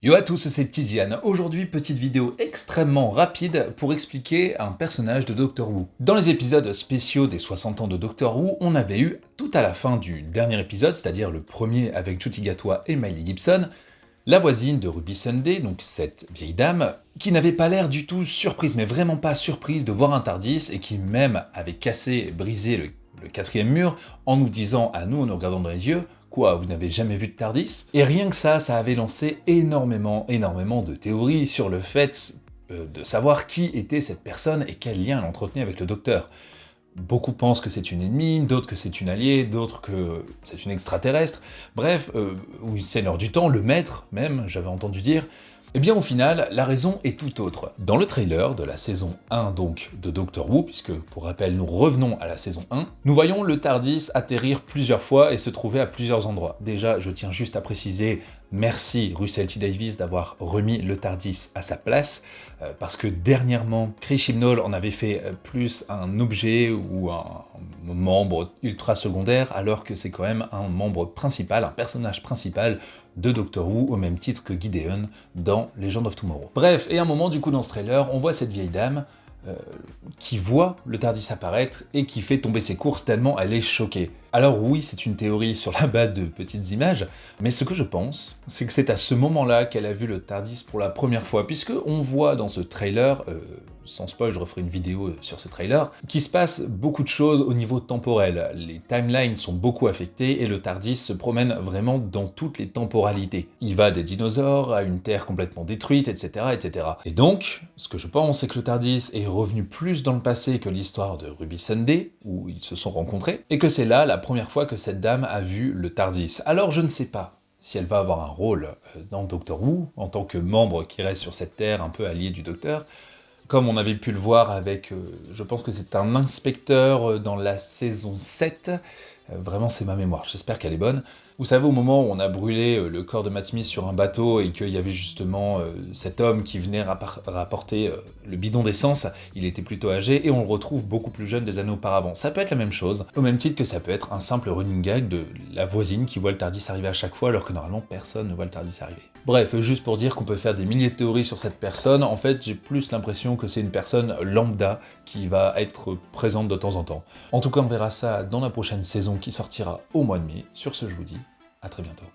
Yo à tous, c'est Tidiane. Aujourd'hui, petite vidéo extrêmement rapide pour expliquer un personnage de Doctor Who. Dans les épisodes spéciaux des 60 ans de Doctor Who, on avait eu, tout à la fin du dernier épisode, c'est-à-dire le premier avec Ncuti Gatwa et Miley Gibson, la voisine de Ruby Sunday, donc cette vieille dame, qui n'avait pas l'air du tout surprise, mais vraiment pas surprise de voir un TARDIS, et qui même avait cassé, brisé le quatrième mur, en nous disant à nous, en nous regardant dans les yeux, quoi, vous n'avez jamais vu de TARDIS? Et rien que ça avait lancé énormément de théories sur le fait de savoir qui était cette personne et quel lien elle entretenait avec le Docteur. Beaucoup pensent que c'est une ennemie, d'autres que c'est une alliée, d'autres que c'est une extraterrestre, bref, ou une seigneur du temps, le maître même, j'avais entendu dire. Eh bien au final, la raison est tout autre. Dans le trailer de la saison 1 donc de Doctor Who, puisque pour rappel nous revenons à la saison 1, nous voyons le TARDIS atterrir plusieurs fois et se trouver à plusieurs endroits. Déjà, je tiens juste à préciser, merci Russell T Davies d'avoir remis le TARDIS à sa place, parce que dernièrement, Chris Chibnall en avait fait plus un objet ou un membre ultra secondaire, alors que c'est quand même un membre principal, un personnage principal de Doctor Who, au même titre que Gideon dans Legend of Tomorrow. Bref, et à un moment du coup dans ce trailer, on voit cette vieille dame qui voit le TARDIS apparaître et qui fait tomber ses courses tellement elle est choquée. Alors oui, c'est une théorie sur la base de petites images, mais ce que je pense, c'est que c'est à ce moment-là qu'elle a vu le TARDIS pour la première fois, puisque on voit dans ce trailer, sans spoil, je referai une vidéo sur ce trailer, qu'il se passe beaucoup de choses au niveau temporel. Les timelines sont beaucoup affectées et le TARDIS se promène vraiment dans toutes les temporalités. Il va des dinosaures à une Terre complètement détruite, etc., etc. Et donc, ce que je pense, c'est que le TARDIS est revenu plus dans le passé que l'histoire de Ruby Sunday, où ils se sont rencontrés, et que c'est là la première fois que cette dame a vu le TARDIS. Alors je ne sais pas si elle va avoir un rôle dans Doctor Who, en tant que membre qui reste sur cette Terre un peu allié du Docteur, comme on avait pu le voir avec, je pense que c'est un inspecteur dans la saison 7, vraiment c'est ma mémoire, j'espère qu'elle est bonne. Vous savez, au moment où on a brûlé le corps de Matt Smith sur un bateau et qu'il y avait justement cet homme qui venait rapporter le bidon d'essence, il était plutôt âgé et on le retrouve beaucoup plus jeune des années auparavant. Ça peut être la même chose, au même titre que ça peut être un simple running gag de la voisine qui voit le TARDIS arriver à chaque fois alors que normalement personne ne voit le TARDIS arriver. Bref, juste pour dire qu'on peut faire des milliers de théories sur cette personne, en fait j'ai plus l'impression que c'est une personne lambda qui va être présente de temps en temps. En tout cas on verra ça dans la prochaine saison qui sortira au mois de mai. Sur ce je vous dis à très bientôt.